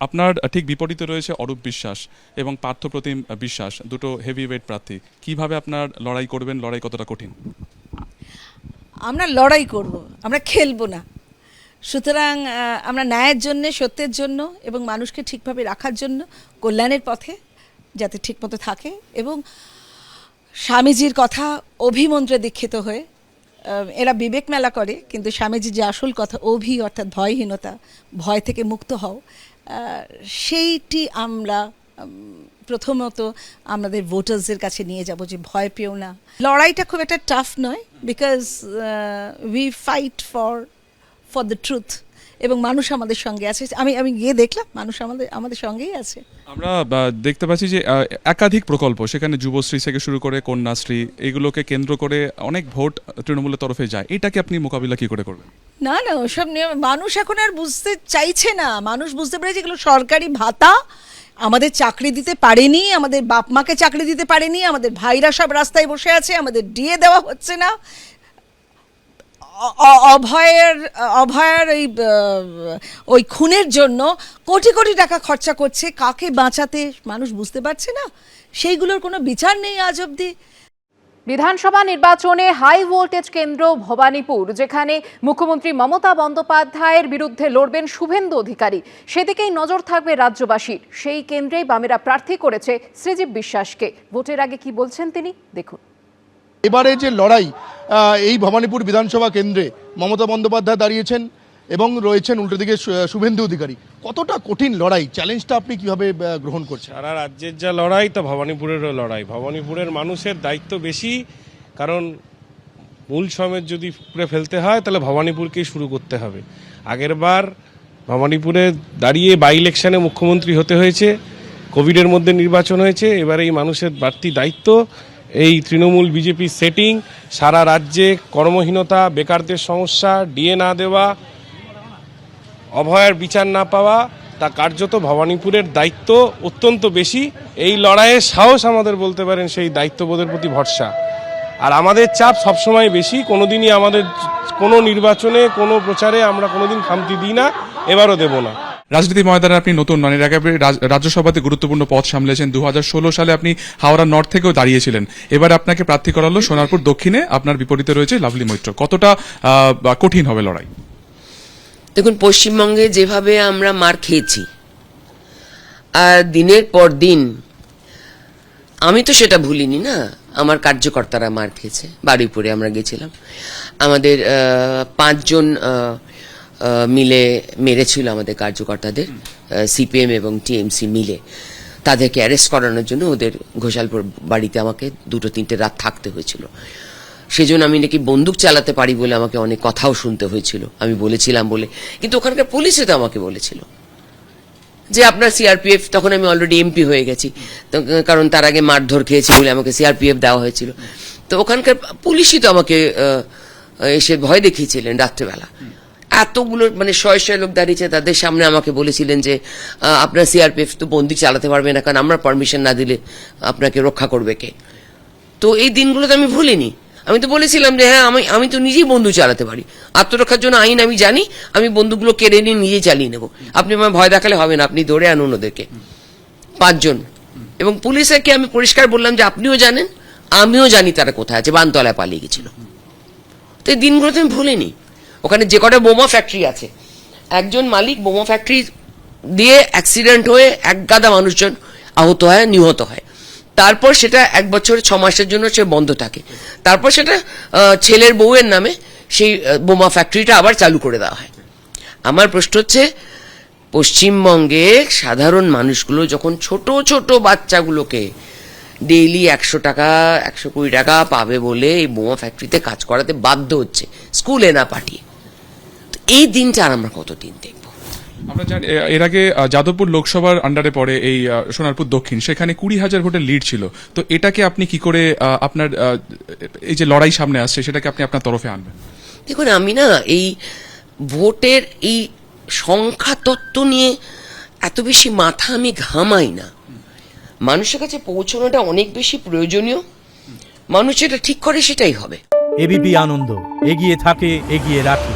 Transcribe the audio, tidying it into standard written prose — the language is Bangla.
আপনার ঠিক বিপরীতে রয়েছে অরূপ বিশ্বাস এবং পার্থপ্রতিম বিশ্বাস, দুটো হেভিওয়েট প্রার্থী। কিভাবে আপনার লড়াই করবেন, লড়াই কতটা কঠিন? আমরা লড়াই করব, আমরা খেলবো না। সুতরাং আমরা ন্যায়ের জন্য, সত্যের জন্য এবং মানুষকে ঠিকভাবে রাখার জন্য, কল্যাণের পথে যাতে ঠিকমতো থাকে এবং স্বামীজির কথা অভিমন্ত্রে দীক্ষিত হয়ে এরা বিবেক মেলা করে, কিন্তু স্বামীজি যে আসল কথা অভি অর্থাৎ ভয়হীনতা, ভয় থেকে মুক্ত হও, সেইটি আমরা প্রথমত আমাদের ভোটার্সদের কাছে নিয়ে যাব যে ভয় পেও না। লড়াইটা খুব একটা টাফ নয়, because we fight for the truth এবং মানুষ আমাদের সঙ্গে আছে। আমি গিয়ে দেখলাম মানুষ আমাদের সঙ্গেই আছে। আমরা দেখতে পাচ্ছি যে একাধিক প্রকল্প, সেখানে যুবশ্রী থেকে শুরু করে কন্যাশ্রী, এগুলোকে কেন্দ্র করে অনেক ভোট তৃণমূলের তরফে যায়। এটাকে আপনি মোকাবিলা কি করে করবেন? না না, ওসব নিয়ে মানুষ এখন আর বুঝতে চাইছে না। মানুষ বুঝতে পেরেছে এগুলো সরকারি ভাতা, আমাদের চাকরি দিতে পারেনি, আমাদের বাপ মাকে চাকরি দিতে পারেনি, আমাদের ভাইরা সব রাস্তায় বসে আছে, আমাদের ডিএ দেওয়া হচ্ছে না। অভয়ের ওই খুনের জন্য কোটি কোটি টাকা খরচা করছে, কাকে বাঁচাতে মানুষ বুঝতে পারছে না। সেইগুলোর কোনো বিচার নেই আজ অবধি। বিধানসভা নির্বাচনে হাই ভোল্টেজ কেন্দ্র ভবানীপুর, যেখানে মুখ্যমন্ত্রী মমতা বন্দ্যোপাধ্যায়ের বিরুদ্ধে লড়বেন শুভেন্দু অধিকারী, সেদিকেই নজর থাকবে রাজ্যবাসীর। সেই কেন্দ্রেই বামেরা প্রার্থী করেছে শ্রীজীব বিশ্বাসকে। ভোটের আগে কি বলছেন তিনি, দেখুন। এবারে যে লড়াই, এই ভবানীপুর বিধানসভা কেন্দ্রে মমতা বন্দ্যোপাধ্যায় দাঁড়িয়েছেন এবং রয়েছেন উল্টো দিকে শুভেন্দু অধিকারী। কতটা কঠিন লড়াই, চ্যালেঞ্জটা আপনি কিভাবে গ্রহণ করছেন? সারা রাজ্যের যা লড়াই, তা ভবানীপুরেরও লড়াই। ভবানীপুরের মানুষের দায়িত্ব বেশি, কারণ মূল সমেত যদি পুরে ফেলতে হয় তাহলে ভবানীপুরকেই শুরু করতে হবে। আগেরবার ভবানীপুরে দাঁড়িয়ে বাই ইলেকশনে মুখ্যমন্ত্রী হতে হয়েছে, কোভিডের মধ্যে নির্বাচন হয়েছে। এবারে এই মানুষের বাড়তি দায়িত্ব, এই তৃণমূল বিজেপি সেটিং, সারা রাজ্যে কর্মহীনতা, বেকারদের সমস্যা, ডিএ না দেওয়া, অভয়ের বিচার না পাওয়া, তা কার্যত ভবানীপুরের দায়িত্ব অত্যন্ত বেশি। এই লড়াইয়ের সাহস আমাদের বলতে পারেন সেই দায়িত্ববোধের প্রতি ভরসা। আর আমাদের চাপ সবসময় বেশি। কোনোদিনই আমাদের কোনো নির্বাচনে, কোনো প্রচারে আমরা কোনোদিন খামতি দিই না, এবারও দেব না। রাজনীতি ময়দানে আপনি নতুন নন, এর আগে রাজ্যসভাতে গুরুত্বপূর্ণ পদ সামলেছেন। 2016 সালে আপনি হাওড়া নর্থ থেকেও দাঁড়িয়েছিলেন। এবার আপনাকে প্রার্থী করা হলো সোনারপুর দক্ষিণে, আপনার বিপরীতে রয়েছে লাভলি মৈত্র। কতটা কঠিন হবে লড়াই? দেখুন, পশ্চিমবঙ্গে যেভাবে আমরা মার খেয়েছি আর দিনের পর দিন, আমি তো সেটা ভুলিনি না। আমার কার্যকর্তারা মার খেয়েছে। বারুইপুরে আমরা গেছিলাম, আমাদের 5 জন মিলে মেরেছিল আমাদের কার্যকর্তাদের, সিপিএম এবং টিএমসি মিলে। তাদেরকে অ্যারেস্ট করানোর জন্য ওদের ঘোষালপুর বাড়িতে আমাকে 2-3টে রাত থাকতে হয়েছিল। সেজন্য আমি নাকি বন্দুক চালাতে পারি বলে আমাকে অনেক কথাও শুনতে হয়েছিল, আমি বলেছিলাম বলে। কিন্তু ওখানকার পুলিশে তো আমাকে বলেছিল যে আপনার সিআরপিএফ, তখন আমি অলরেডি এমপি হয়ে গেছি, কারণ তার আগে মারধর খেয়েছি বলে আমাকে সিআরপিএফ দেওয়া হয়েছিল। তো ওখানকার পুলিশই তো আমাকে এসে ভয় দেখিয়েছিলেন রাত্রেবেলা। এতগুলো মানে 100 লোক দাঁড়িয়েছে, তাদের সামনে আমাকে বলেছিলেন যে আপনার সিআরপিএফ তো বন্দুক চালাতে পারবে না, কারণ আমরা পারমিশন না দিলে আপনাকে রক্ষা করবে কে। তো এই দিনগুলো তো আমি ভুলিনি। আমি তো বলেছিলাম যে হ্যাঁ, আমি তো নিজেই বন্দুক চালাতে পারি, আত্মরক্ষার জন্য আইন আমি জানি, আমি বন্দুকগুলো কেড়ে নিয়ে নিজেই চালিয়ে নেব। আপনি আমার ভয় দেখালে হবে না, আপনি ধরে আনুন ওদেরকে। 5 জন। এবং পুলিশকে আমি পরিষ্কার বললাম যে আপনিও জানেন, আমিও জানি তারা কোথায় আছে, বানতলায় পালিয়ে গেছিল। তো এই দিনগুলো তো আমি ভুলিনি। ওখানে যে কটা বোমা ফ্যাক্টরি আছে, একজন মালিক বোমা ফ্যাক্টরি দিয়ে অ্যাক্সিডেন্ট হয়ে এক গাদা মানুষজন আহত হয়, নিহত হয়। তারপর সেটা 1 বছর 6 মাসের জন্য সে বন্ধ থাকে। তারপর সেটা ছেলের বউয়ের নামে সেই বোমা ফ্যাক্টরিটা আবার চালু করে দেওয়া হয়। আমার প্রশ্ন হচ্ছে, পশ্চিমবঙ্গে সাধারণ মানুষগুলো যখন ছোট ছোট বাচ্চাগুলোকে ডেইলি 100 টাকা 120 টাকা পাবে বলে এই বোমা ফ্যাক্টরিতে কাজ করাতে বাধ্য হচ্ছে, স্কুলে না পাঠিয়ে, এই দিনটা আর আমরা কতদিন দেখব? আমরা জানি এর আগে যাদবপুর লোকসভার আন্ডারে পড়ে এই সোনারপুর দক্ষিণ, সেখানে 20,000 ভোটের লিড ছিল। তো এটাকে আপনি কি করে আপনার এই যে লড়াই সামনে আসছে সেটাকে আপনি আপনার তরফে আনবেন? দেখুন, আমি না এই ভোটের এই সংখ্যা তত্ত্ব নিয়ে এত বেশি মাথা আমি ঘামাই না। মানুষের কাছে পৌঁছানোটা অনেক বেশি প্রয়োজনীয়। মানুষ যেটা ঠিক করে সেটাই হবে। এবিপি আনন্দ, এগিয়ে থাকে, এগিয়ে রাখে।